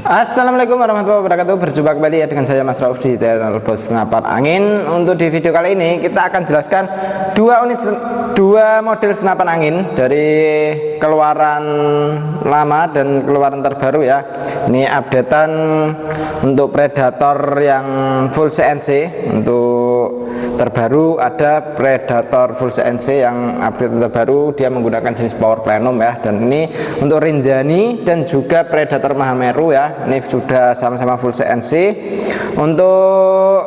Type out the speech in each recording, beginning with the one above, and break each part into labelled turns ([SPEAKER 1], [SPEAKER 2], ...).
[SPEAKER 1] Assalamualaikum warahmatullahi wabarakatuh. Berjumpa kembali ya dengan saya Mas Rauf di channel Bos Senapan Angin. Untuk di video kali ini kita akan jelaskan dua model senapan angin dari keluaran lama dan keluaran terbaru ya. Ini updatean untuk Predator yang full CNC. Untuk terbaru ada Predator full CNC yang update terbaru, dia menggunakan jenis power plenum ya. Dan ini untuk Rinjani dan juga Predator Mahameru ya. Ini sudah sama-sama full CNC. Untuk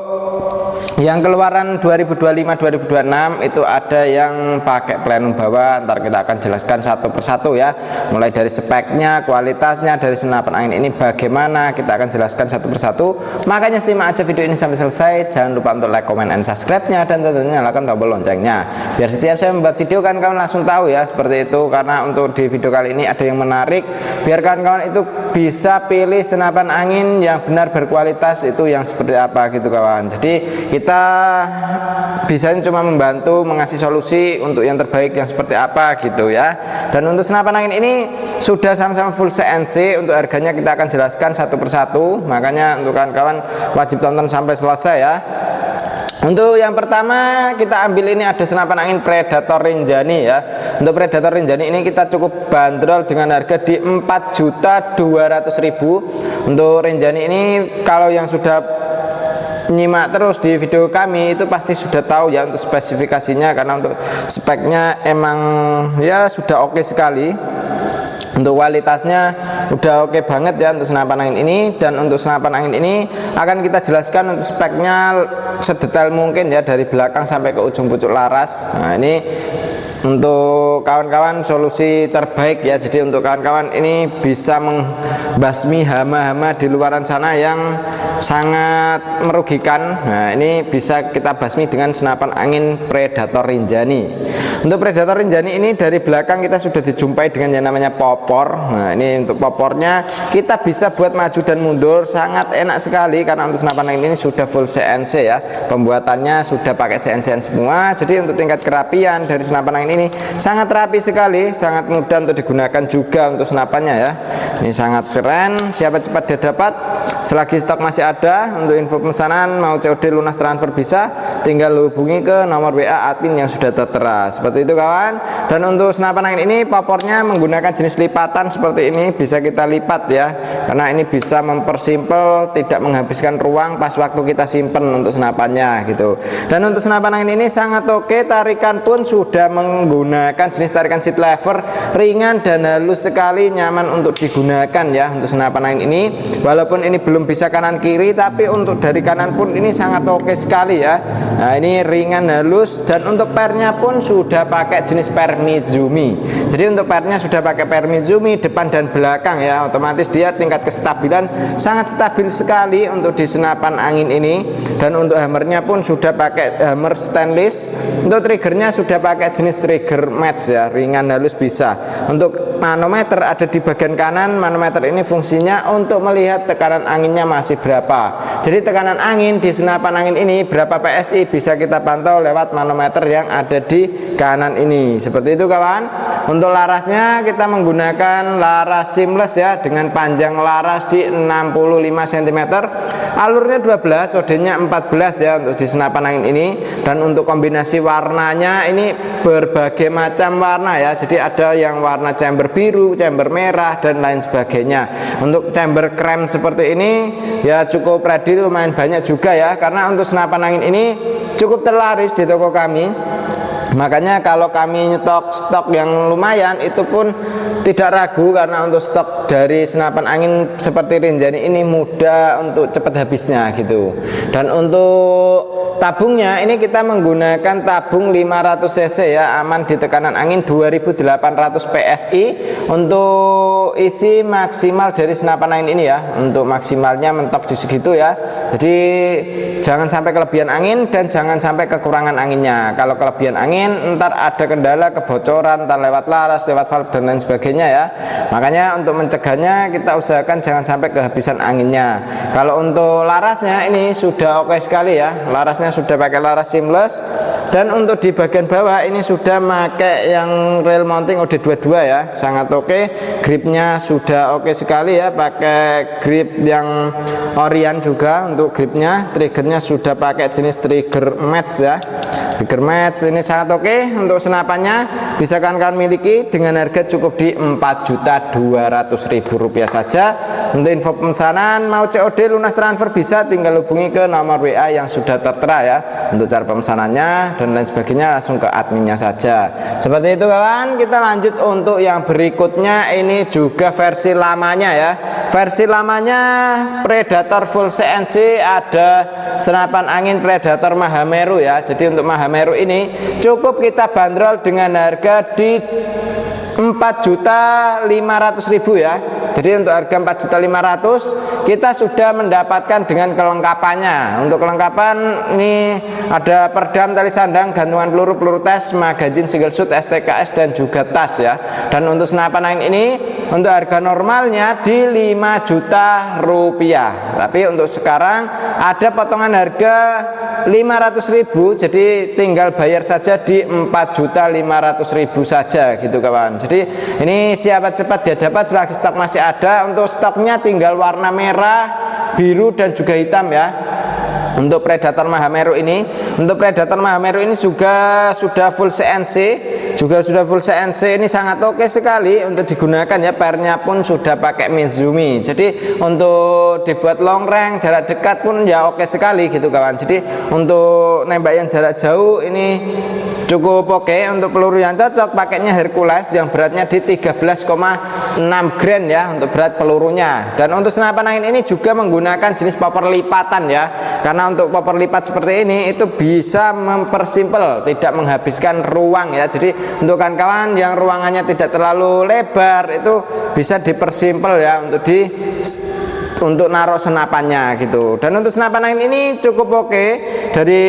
[SPEAKER 1] yang keluaran 2025-2026 itu ada yang pakai plenum bawah. Ntar kita akan jelaskan satu persatu ya, mulai dari speknya, kualitasnya dari senapan angin ini bagaimana, kita akan jelaskan satu persatu. Makanya simak aja video ini sampai selesai. Jangan lupa untuk like, comment, and subscribe-nya, dan tentunya nyalakan tombol loncengnya biar setiap saya membuat video kawan-kawan langsung tahu ya, seperti itu. Karena untuk di video kali ini ada yang menarik, biar kawan-kawan itu bisa pilih senapan angin yang benar berkualitas itu yang seperti apa gitu kawan. Jadi kita bisa cuma membantu mengasih solusi untuk yang terbaik yang seperti apa gitu ya. Dan untuk senapan angin ini sudah sama-sama full CNC. Untuk harganya kita akan jelaskan satu persatu, makanya untuk kawan-kawan wajib tonton sampai selesai ya. Untuk yang pertama kita ambil ini ada senapan angin Predator Rinjani ya. Untuk Predator Rinjani ini kita cukup bandrol dengan harga di 4.200.000. Untuk Rinjani ini kalau yang sudah nyimak terus di video kami itu pasti sudah tahu ya untuk spesifikasinya, karena untuk speknya emang ya sudah oke sekali. Untuk kualitasnya udah oke banget ya untuk senapan angin ini. Dan untuk senapan angin ini akan kita jelaskan untuk speknya sedetail mungkin ya, dari belakang sampai ke ujung pucuk laras. Nah ini untuk kawan-kawan solusi terbaik ya. Jadi untuk kawan-kawan ini bisa membasmi hama-hama di luaran sana yang sangat merugikan. Nah ini bisa kita basmi dengan senapan angin Predator Rinjani. Untuk Predator Rinjani ini dari belakang kita sudah dijumpai dengan yang namanya popor. Nah ini untuk popornya kita bisa buat maju dan mundur, sangat enak sekali karena untuk senapan angin ini sudah full CNC ya. Pembuatannya sudah pakai CNC semua. Jadi untuk tingkat kerapian dari senapan angin ini sangat rapi sekali, sangat mudah untuk digunakan juga untuk senapannya ya. Ini sangat keren, siapa cepat dia dapat. Selagi stok masih ada, untuk info pemesanan mau COD lunas transfer bisa, tinggal hubungi ke nomor WA admin yang sudah tertera. Seperti itu kawan. Dan untuk senapan angin ini popornya menggunakan jenis lipatan seperti ini, bisa kita lipat ya, karena ini bisa mempersimpel, tidak menghabiskan ruang pas waktu kita simpen untuk senapannya gitu. Dan untuk senapan angin ini sangat oke, tarikan pun sudah menggunakan jenis tarikan seat lever, ringan dan halus sekali, nyaman untuk digunakan ya untuk senapan angin ini. Walaupun ini belum bisa kanan kiri, tapi untuk dari kanan pun ini sangat oke sekali ya. Nah ini ringan halus, dan untuk pernya pun sudah pakai jenis per Mizumi. Jadi untuk pernya sudah pakai per Mizumi depan dan belakang ya, otomatis dia tingkat kestabilan sangat stabil sekali untuk di senapan angin ini. Dan untuk hammernya pun sudah pakai hammer stainless. Untuk triggernya sudah pakai jenis trigger match ya, ringan halus bisa. Untuk manometer ada di bagian kanan. Manometer ini fungsinya untuk melihat tekanan anginnya masih berapa. Jadi tekanan angin di senapan angin ini berapa PSI bisa kita pantau lewat manometer yang ada di kanan ini. Seperti itu kawan. Untuk larasnya kita menggunakan laras seamless ya, dengan panjang laras di 65 cm, alurnya 12, OD-nya 14 ya untuk di senapan angin ini. Dan untuk kombinasi warnanya ini berbagai macam warna ya. Jadi ada yang warna chamber biru, chamber merah, dan lain sebagainya. Untuk chamber krem seperti ini ya cukup ready, lumayan banyak juga ya, karena untuk senapan angin ini cukup terlaris di toko kami. Makanya kalau kami nyetok stok yang lumayan itu pun tidak ragu, karena untuk stok dari senapan angin seperti Rinjani ini mudah untuk cepat habisnya gitu. Dan untuk tabungnya ini kita menggunakan tabung 500 cc ya, aman di tekanan angin 2800 PSI. Untuk isi maksimal dari senapan angin ini ya, untuk maksimalnya mentok di segitu ya. Jadi jangan sampai kelebihan angin dan jangan sampai kekurangan anginnya. Kalau kelebihan angin angin, ntar ada kendala kebocoran, ntar lewat laras, lewat valve dan lain sebagainya ya. Makanya untuk mencegahnya kita usahakan jangan sampai kehabisan anginnya. Kalau untuk larasnya ini sudah oke sekali ya, larasnya sudah pakai laras seamless, dan untuk di bagian bawah ini sudah pakai yang rail mounting OD22 ya, sangat oke. Gripnya sudah oke sekali ya, pakai grip yang Orion juga untuk gripnya. Triggernya sudah pakai jenis trigger match ya, trigger match ini sangat oke. Untuk senapannya bisa kalian miliki dengan harga cukup di Rp4.200.000 saja. Untuk info pemesanan mau COD lunas transfer bisa tinggal hubungi ke nomor WA yang sudah tertera ya. Untuk cara pemesanannya dan lain sebagainya langsung ke adminnya saja. Seperti itu kawan. Kita lanjut untuk yang berikutnya, ini juga versi lamanya ya. Versi lamanya Predator full CNC, ada senapan angin Predator Mahameru ya. Jadi untuk Mahameru ini cukup kita bandrol dengan harga di Rp4.500.000 ya. Jadi untuk harga Rp4.500.000 kita sudah mendapatkan dengan kelengkapannya. Untuk kelengkapan ini ada perdam, tali sandang, gantungan peluru, peluru tes, magazin single shoot, STKS dan juga tas ya. Dan untuk senapan angin ini untuk harga normalnya di Rp5 juta. Tapi untuk sekarang ada potongan harga Rp500.000, jadi tinggal bayar saja di Rp4.500.000 saja gitu kawan. Jadi ini siapa cepat dia dapat, selagi stok masih ada. Untuk stoknya tinggal warna merah, biru dan juga hitam ya. Untuk Predator Mahameru ini, juga sudah full CNC, ini sangat oke sekali untuk digunakan ya. Pernya pun sudah pakai Mizumi, jadi untuk dibuat long range, jarak dekat pun ya oke sekali gitu kawan. Jadi untuk nembak yang jarak jauh ini cukup oke. Untuk peluru yang cocok pakainya Hercules yang beratnya di 13,6 gram ya untuk berat pelurunya. Dan untuk senapan angin ini juga menggunakan jenis popor lipatan ya, karena untuk popor lipat seperti ini itu bisa mempersimpel, tidak menghabiskan ruang ya. Jadi untuk kawan-kawan yang ruangannya tidak terlalu lebar itu bisa dipersimpel ya untuk naruh senapannya gitu. Dan untuk senapan angin ini cukup oke. Dari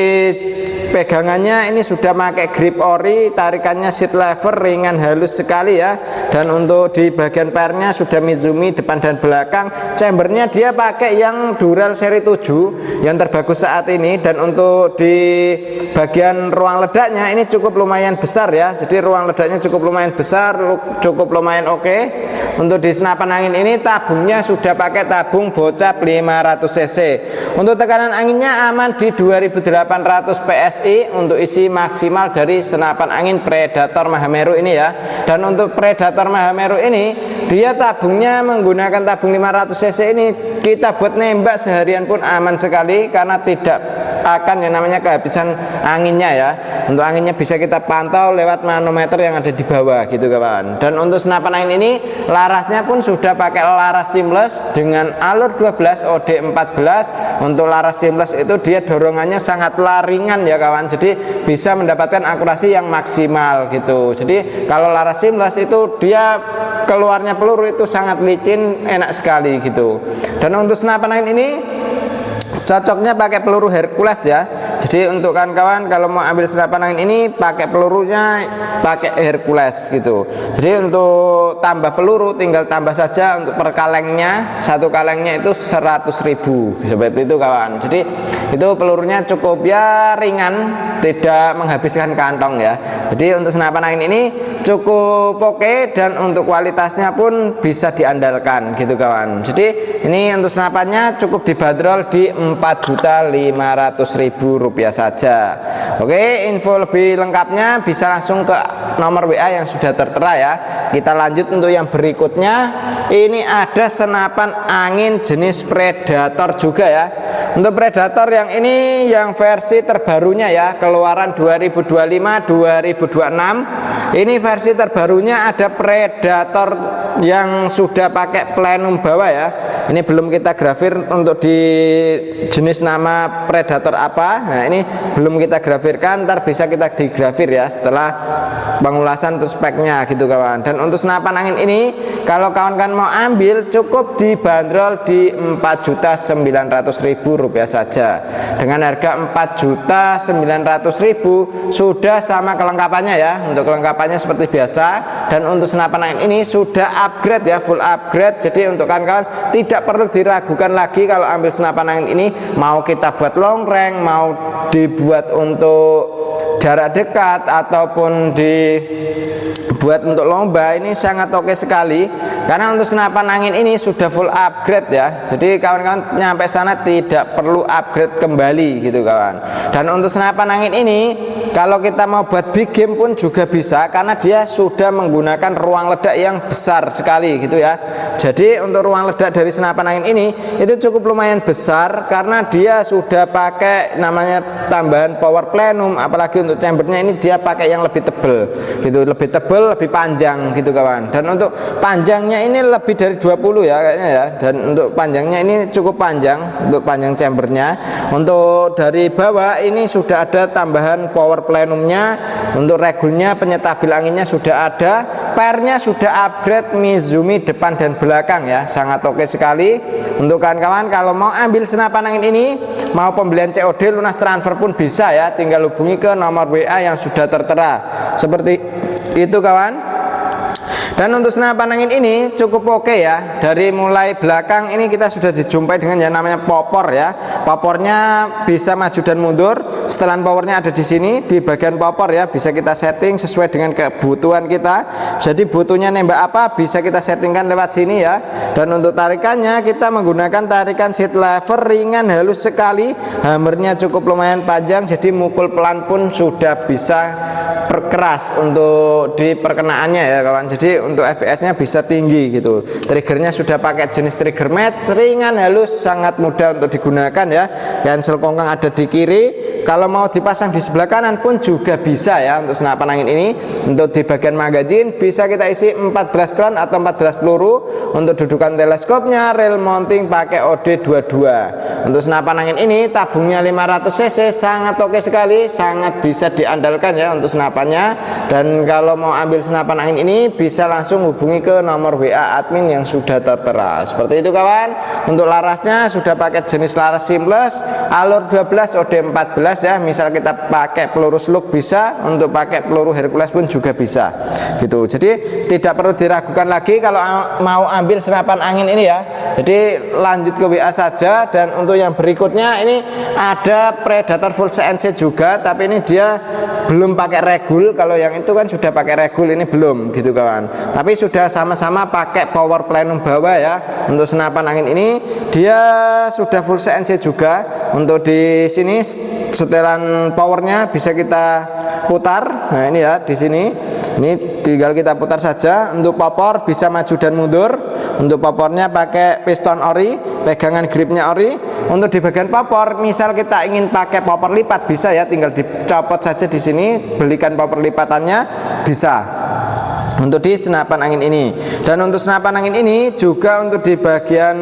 [SPEAKER 1] pegangannya ini sudah pakai grip ori, tarikannya seat lever, ringan halus sekali ya. Dan untuk di bagian pernya sudah Mizumi depan dan belakang. Chambernya dia pakai yang Dural seri 7 yang terbagus saat ini. Dan untuk di bagian ruang ledaknya ini cukup lumayan besar ya. Jadi ruang ledaknya cukup lumayan besar, cukup lumayan oke. Untuk di senapan angin ini tabungnya sudah pakai tabung bocap 500 cc. Untuk tekanan anginnya aman di 2800 PSI untuk isi maksimal dari senapan angin Predator Mahameru ini ya. Dan untuk Predator Mahameru ini dia tabungnya menggunakan tabung 500 cc ini, kita buat nembak seharian pun aman sekali karena tidak akan yang namanya kehabisan anginnya ya. Untuk anginnya bisa kita pantau lewat manometer yang ada di bawah gitu kawan. Dan untuk senapan angin ini larasnya pun sudah pakai laras seamless dengan alur 12 OD14. Untuk laras seamless itu dia dorongannya sangat ringan ya kawan, jadi bisa mendapatkan akurasi yang maksimal gitu. Jadi kalau laras seamless itu dia keluarnya peluru itu sangat licin, enak sekali gitu. Dan untuk senapan angin ini cocoknya pakai peluru Hercules ya. Jadi untuk kawan-kawan kalau mau ambil senapan angin ini pakai pelurunya pakai Hercules gitu. Jadi untuk tambah peluru tinggal tambah saja. Untuk per kalengnya, satu kalengnya itu 100.000 seperti itu kawan. Jadi itu pelurunya cukup ya ringan, tidak menghabiskan kantong ya. Jadi untuk senapan angin ini cukup oke, dan untuk kualitasnya pun bisa diandalkan gitu kawan. Jadi ini untuk senapannya cukup dibanderol di Rp4.500.000 saja. Oke, info lebih lengkapnya bisa langsung ke nomor WA yang sudah tertera ya. Kita lanjut untuk yang berikutnya. Ini ada senapan angin jenis Predator juga ya. Untuk Predator yang ini yang versi terbarunya ya, keluaran 2025-2026. Ini versi terbarunya ada Predator yang sudah pakai plenum bawah ya. Ini belum kita grafir untuk di jenis nama Predator apa. Nah, ini belum kita grafirkan, ntar bisa kita digrafir ya setelah pengulasan untuk speknya gitu kawan. Dan untuk senapan angin ini kalau kawan-kawan mau ambil cukup dibanderol di Rp4.900.000 saja. Dengan harga Rp4.900.000 sudah sama kelengkapannya ya. Untuk kelengkapannya seperti biasa, dan untuk senapan angin ini sudah upgrade ya, full upgrade. Jadi untuk kawan-kawan tidak perlu diragukan lagi kalau ambil senapan angin ini, mau kita buat long range, mau dibuat untuk jarak dekat ataupun dibuat untuk lomba, ini sangat oke sekali karena untuk senapan angin ini sudah full upgrade ya. Jadi kawan-kawan nyampe sana tidak perlu upgrade kembali gitu kawan. Dan untuk senapan angin ini kalau kita mau buat big game pun juga bisa karena dia sudah menggunakan ruang ledak yang besar sekali gitu ya. Jadi untuk ruang ledak dari senapan angin ini itu cukup lumayan besar karena dia sudah pakai namanya tambahan power plenum, apalagi untuk chambernya ini dia pakai yang lebih tebel gitu, lebih tebel, lebih panjang gitu kawan. Dan untuk panjangnya ini lebih dari 20 ya kayaknya ya. Dan untuk panjangnya ini cukup panjang untuk panjang chambernya. Untuk dari bawah ini sudah ada tambahan power plenumnya. Untuk regulnya, penyetabil anginnya sudah ada. Pairnya sudah upgrade Mizumi depan dan belakang ya, sangat oke sekali. Untuk kawan-kawan kalau mau ambil senapan angin ini, mau pembelian COD lunas transfer pun bisa ya, tinggal hubungi ke nomor WA yang sudah tertera seperti itu kawan. Dan untuk senapan angin ini cukup oke ya. Dari mulai belakang ini kita sudah dijumpai dengan yang namanya popor ya. Popornya bisa maju dan mundur. Setelan powernya ada di sini di bagian popor ya. Bisa kita setting sesuai dengan kebutuhan kita. Jadi butuhnya nembak apa bisa kita settingkan lewat sini ya. Dan untuk tarikannya kita menggunakan tarikan seat lever ringan halus sekali. Hammernya cukup lumayan panjang. Jadi mukul pelan pun sudah bisa perkeras untuk di perkenaannya ya kawan. Jadi untuk FPS-nya bisa tinggi gitu. Triggernya sudah pakai jenis trigger match, ringan, halus, sangat mudah untuk digunakan ya. Cancel kongkang ada di kiri. Kalau mau dipasang di sebelah kanan pun juga bisa ya untuk senapan angin ini. Untuk di bagian magazine bisa kita isi 14 round atau 14 peluru. Untuk dudukan teleskopnya, rail mounting pakai OD22. Untuk senapan angin ini tabungnya 500 cc, sangat oke sekali, sangat bisa diandalkan ya untuk senapannya. Dan kalau mau ambil senapan angin ini bisa langsung hubungi ke nomor WA admin yang sudah tertera. Seperti itu kawan. Untuk larasnya sudah pakai jenis laras seamless, alur 12 OD14 ya. Misal kita pakai peluru slug bisa, untuk pakai peluru Hercules pun juga bisa gitu. Jadi tidak perlu diragukan lagi kalau mau ambil senapan angin ini ya. Jadi lanjut ke WA saja. Dan untuk yang berikutnya ini ada Predator full CNC juga, tapi ini dia belum pakai regul. Kalau yang itu kan sudah pakai regul, ini belum gitu kawan. Tapi sudah sama-sama pakai power plenum bawah ya. Untuk senapan angin ini dia sudah full CNC juga. Untuk di sini setelan powernya bisa kita putar. Nah ini ya di sini. Ini tinggal kita putar saja. Untuk popor bisa maju dan mundur. Untuk popornya pakai piston ori, pegangan gripnya ori. Untuk di bagian popor, misal kita ingin pakai popor lipat bisa ya, tinggal dicopot saja di sini, belikan popor lipatannya bisa. Untuk di senapan angin ini. Dan untuk senapan angin ini juga untuk di bagian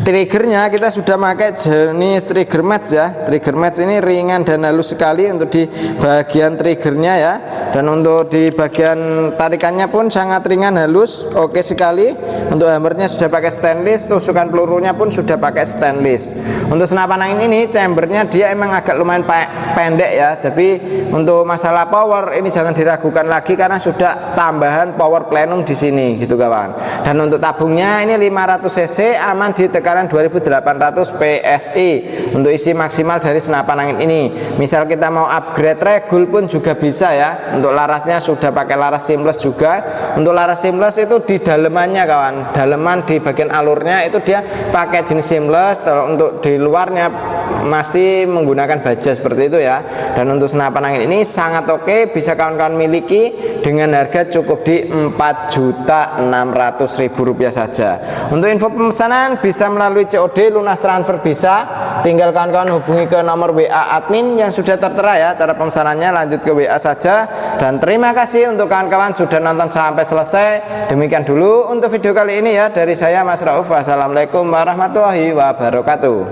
[SPEAKER 1] triggernya kita sudah pakai jenis trigger match ya. Trigger match ini ringan dan halus sekali untuk di bagian triggernya ya. Dan untuk di bagian tarikannya pun sangat ringan, halus, oke sekali. Untuk hammernya sudah pakai stainless, tusukan pelurunya pun sudah pakai stainless. Untuk senapan angin ini chambernya dia emang agak lumayan pendek ya. Tapi untuk masalah power ini jangan diragukan lagi karena sudah tambahan power plenum di sini gitu kawan. Dan untuk tabungnya ini 500 cc, aman di tekanan 2800 PSI untuk isi maksimal dari senapan angin ini. Misal kita mau upgrade regul pun juga bisa ya. Untuk larasnya sudah pakai laras seamless juga. Untuk laras seamless itu di dalemannya kawan, daleman di bagian alurnya itu dia pakai jenis seamless. Untuk di luarnya mesti menggunakan baja seperti itu ya. Dan untuk senapan angin ini sangat oke, bisa kawan-kawan miliki dengan harga cukup di Rp4.600.000 saja. Untuk info pemesanan bisa melalui COD, lunas transfer bisa, tinggal kawan-kawan hubungi ke nomor WA admin yang sudah tertera ya. Cara pemesanannya lanjut ke WA saja. Dan terima kasih untuk kawan-kawan sudah nonton sampai selesai. Demikian dulu untuk video kali ini ya dari saya Mas Rauf. Wassalamualaikum warahmatullahi wabarakatuh.